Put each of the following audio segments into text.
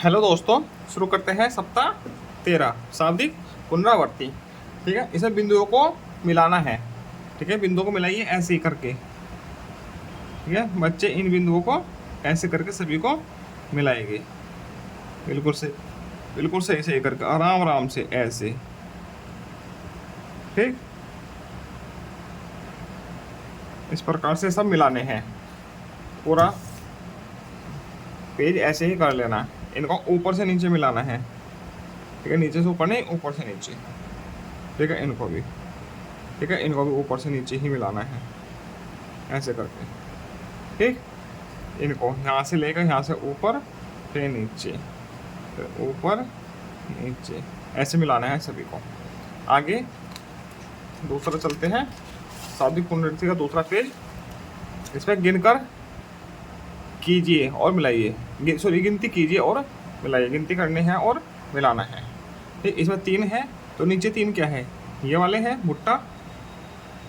Hello दोस्तों, शुरू करते हैं सप्ताह 13 शाब्दिक पुनरावृत्ति। ठीक है, इसमें बिंदुओं को मिलाना है। ठीक है, बिंदुओं को मिलाइए ऐसे ही करके। ठीक है बच्चे, इन बिंदुओं को ऐसे करके सभी को मिलाएंगे। बिल्कुल से बिल्कुल सही सही करके आराम आराम से ऐसे। ठीक, इस प्रकार से सब मिलाने हैं। पूरा पेज ऐसे ही कर लेना है। इनको ऊपर से नीचे मिलाना है। ठीक है, नीचे से ऊपर नहीं, ऊपर से नीचे। ठीक है, इनको भी। ठीक है, इनको भी ऊपर से नीचे ही मिलाना है ऐसे करके। ठीक, इनको यहाँ से लेकर यहाँ से ऊपर फिर नीचे, फिर ऊपर नीचे, ऐसे मिलाना है सभी को। आगे दूसरा चलते हैं, शाब्दिक पुनरावृत्ति का दूसरा पेज। इसमें गिनकर कीजिए और मिलाइए, सॉरी गिनती कीजिए और मिलाइए। गिनती करनी है और मिलाना है। ठीक, इसमें 3 है तो नीचे 3 क्या है, ये वाले हैं, भुट्टा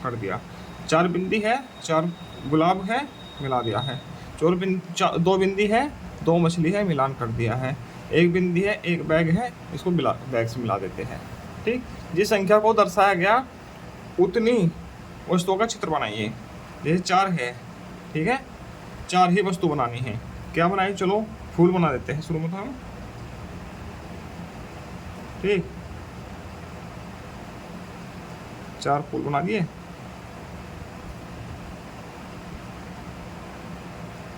कर दिया। 4 बिंदी है, 4 गुलाब है, मिला दिया है। 2 बिंदी है, 2 मछली है, मिलान कर दिया है। 1 बिंदी है, 1 बैग है, इसको बैग से मिला देते हैं। ठीक, जिस संख्या को दर्शाया गया उतनी वस्तुओं का चित्र बनाइए। जैसे 4 है, ठीक है, 4 ही वस्तु बनानी है। क्या बनाए, चलो फूल बना देते हैं शुरू में तो हम। ठीक, 4 फूल बना दिए।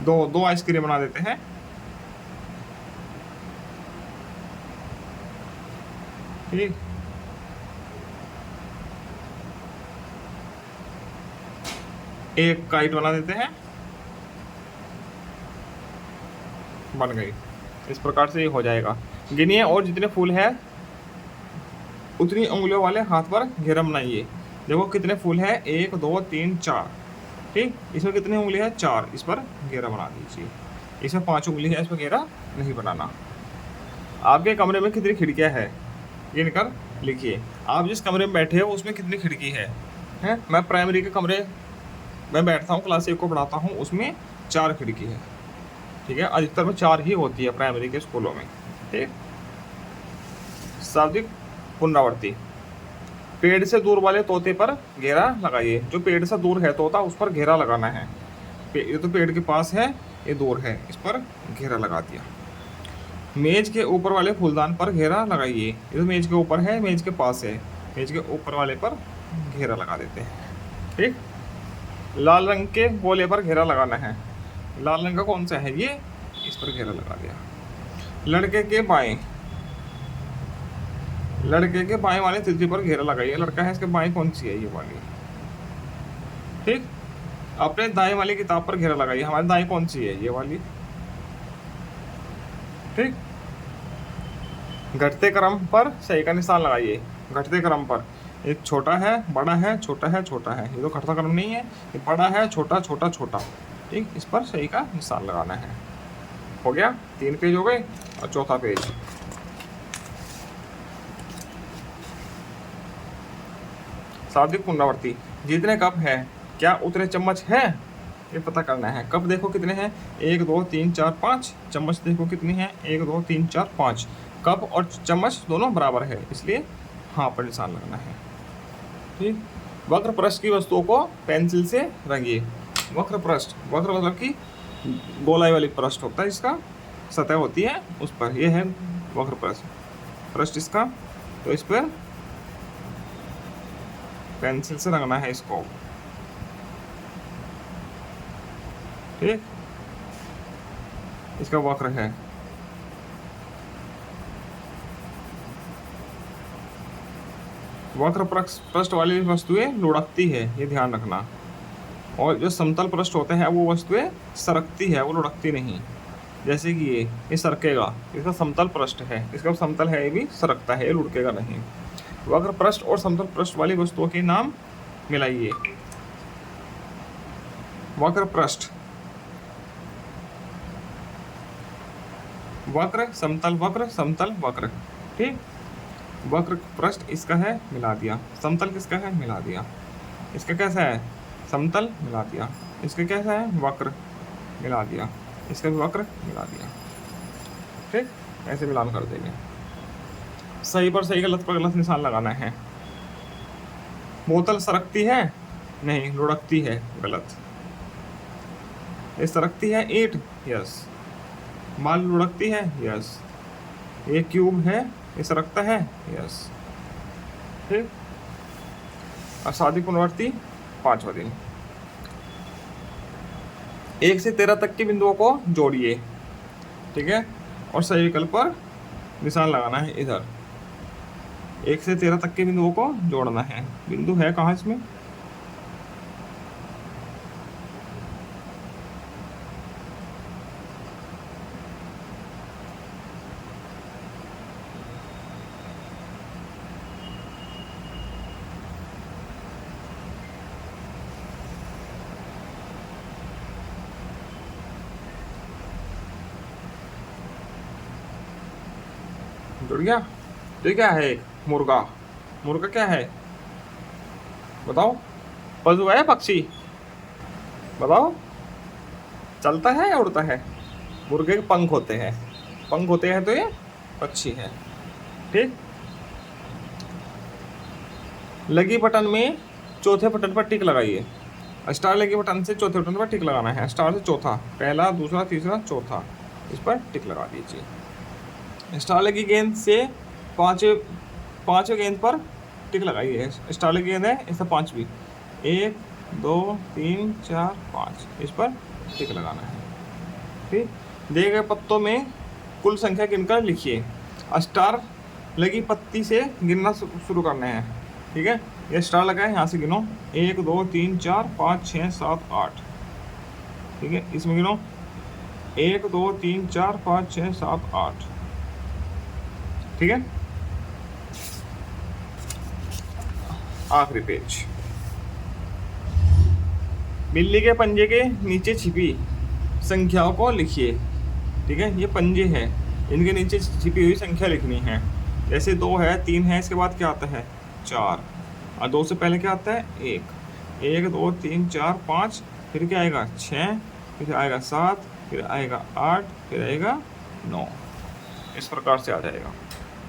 दो आइसक्रीम बना देते हैं। ठीक, एक काइट बना देते हैं, बन गई। इस प्रकार से ये हो जाएगा। गिनिए और जितने फूल है उतनी उंगलियों वाले हाथ पर घेरा बनाइए। देखो कितने फूल है, 1 2 3 4। ठीक, इसमें कितनी उंगली है, 4, इस पर घेरा बना दीजिए। इसमें 5 उंगली है, इस पर घेरा नहीं बनाना। आपके कमरे में कितनी खिड़कियां है, गिनकर लिखिए। आप जिस कमरे में बैठे हो उसमें कितनी खिड़की है। हैं, मैं प्राइमरी के कमरे में बैठता हूँ, क्लास 1 को पढ़ाता हूँ, उसमें 4 खिड़की है। ठीक है, अधिकतर में 4 ही होती है प्राइमरी के स्कूलों में। ठीक, शाब्दिक पुनरावृत्ति। पेड़ से दूर वाले तोते पर घेरा लगाइए। जो पेड़ से दूर है तोता, उस पर घेरा लगाना है। ये तो पेड़ के पास है, ये दूर है, इस पर घेरा लगा दिया। मेज के ऊपर वाले फूलदान पर घेरा लगाइए। ये तो मेज के ऊपर है, मेज के पास है, मेज के ऊपर वाले पर घेरा लगा देते हैं। ठीक, लाल रंग के गोले पर घेरा लगाना है। लाल रंग का कौन सा है, ये, इस पर घेरा लगा दिया। लड़के के बाएं वाले तिथि पर घेरा लगाइए। लड़का है, इसके बाएं कौन सी है, ये वाली। ठीक, अपने दाएं वाली किताब पर घेरा लगाइए। हमारे दाएं कौन सी है, ये वाली। ठीक, घटते क्रम पर सही का निशान लगाइए। घटते क्रम पर एक छोटा है, बड़ा है, छोटा है, छोटा है। ये तो घटता क्रम नहीं है, ये बड़ा है, छोटा, छोटा, छोटा। ठीक, इस पर सही का निशान लगाना है। हो गया, 3 पेज हो गए और चौथा पेज। शाब्दिक पुनरावृत्ति। जितने कप है क्या उतने चम्मच हैं, ये पता करना है। कप देखो कितने हैं, 1 2 3 4 5। चम्मच देखो कितनी है, 1 2 3 4 5। कप और चम्मच दोनों बराबर है, इसलिए हाँ पर निशान लगना है। ठीक, वक्र पृष्ठ की वस्तुओं को पेंसिल से रंगिए। वक्र पृष्ठ, वक्र मतलब की गोलाई वाली पृष्ठ होता है, इसका सतह होती है, उस पर यह है वक्र पृष्ठ इसका। तो इस पर पेंसिल से रंगना है इसको। ठीक, इसका वक्र है। वक्र पृष्ठ वाली वस्तुएं लुढ़कती है, ये ध्यान रखना। और जो समतल पृष्ठ होते हैं वो वस्तुएं सरकती है, वो लुढ़कती नहीं। जैसे कि ये सरकेगा, इसका समतल पृष्ठ है, इसका समतल है, ये भी सरकता है, ये लुढ़केगा नहीं। वक्र पृष्ठ और समतल पृष्ठ वाली वस्तुओं के नाम मिलाइए। वक्र पृष्ठ, वक्र, समतल वक्र, समतल वक्र। ठीक, वक्र पृष्ठ इसका है, मिला दिया। समतल किसका है, मिला दिया। इसका कैसा है, समतल, मिला दिया। इसका कैसा है, वक्र, मिला दिया। इसका भी वक्र, मिला दिया। ठीक, ऐसे मिलान कर देंगे। सही पर सही, गलत पर गलत निशान लगाना है। बोतल सरकती है, नहीं लुढ़कती है, गलत। ये सरकती है ईंट, यस। माल लुढ़कती है, यस। ये क्यूब है, ये सरकता है, यस। ठीक। और शादी पुनरावृत्ति 5वां दिन। 1 से 13 तक के बिंदुओं को जोड़िए, ठीक है, और सही विकल्प पर निशान लगाना है इधर। 1 से 13 तक के बिंदुओं को जोड़ना है। बिंदु है कहाँ इसमें? जुड़ गया? तो ये क्या है? एक मुर्गा। मुर्गा क्या है बताओ? पशु है, पक्षी? बताओ, चलता है या उड़ता है? मुर्गे के पंख होते हैं, पंख होते हैं तो ये पक्षी है। ठीक। लगी बटन में चौथे बटन पर टिक लगाइए। स्टार लगी बटन से चौथे बटन पर टिक लगाना है। स्टार से चौथा, पहला, दूसरा, तीसरा, चौथा, इस पर टिक लगा दीजिए। स्टार लगी गेंद से पांचवें गेंद पर टिक लगाइए। स्टार लगी गेंद है, इससे 5वीं। 1 2 3 4 5, इस पर टिक लगाना है। ठीक। दिए गए पत्तों में कुल संख्या गिनकर लिखिए। स्टार लगी पत्ती से गिनना शुरू करना है। ठीक है, ये स्टार लगा है, यहाँ से गिनो। 1 2 3 4 5 6 7 8। ठीक है, इसमें गिनो 1 2 3 4 5 6 7 8। ठीक है, आखिरी पेज। बिल्ली के पंजे के नीचे छिपी संख्याओं को लिखिए। ठीक है, ये पंजे हैं, इनके नीचे छिपी हुई संख्या लिखनी है। जैसे 2 है, 3 है, इसके बाद क्या आता है? 4। और 2 से पहले क्या आता है? 1। 1 2 3 4 5, फिर क्या आएगा? 6, फिर आएगा 7, फिर आएगा 8, फिर आएगा 9। इस प्रकार से आ जाएगा।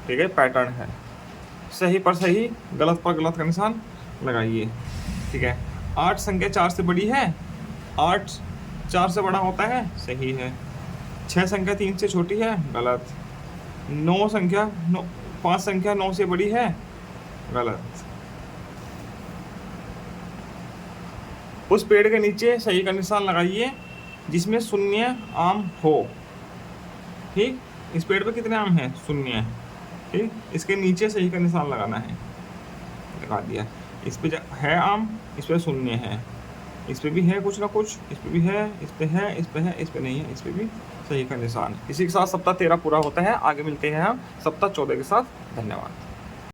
ठीक है, पैटर्न है। सही पर सही, गलत पर गलत का निशान लगाइए। ठीक है, 8 संख्या 4 से बड़ी है, 8 4 से बड़ा होता है, सही है। 6 संख्या 3 से छोटी है, गलत। 5 संख्या 9 से बड़ी है, गलत। उस पेड़ के नीचे सही का निशान लगाइए जिसमें शून्य आम हो। ठीक, इस पेड़ पे कितने आम हैं? 0। ठीक, इसके नीचे सही का निशान लगाना है, लगा दिया। इस पे है आम, इस पे 0 है, इस पे भी है कुछ ना कुछ, इस पे भी है, इस पे है, इस पे है, इस पे नहीं है, इस पे भी सही का निशान। इसी के साथ सप्ताह 13 पूरा होता है। आगे मिलते हैं हम सप्ताह 14 के साथ। धन्यवाद।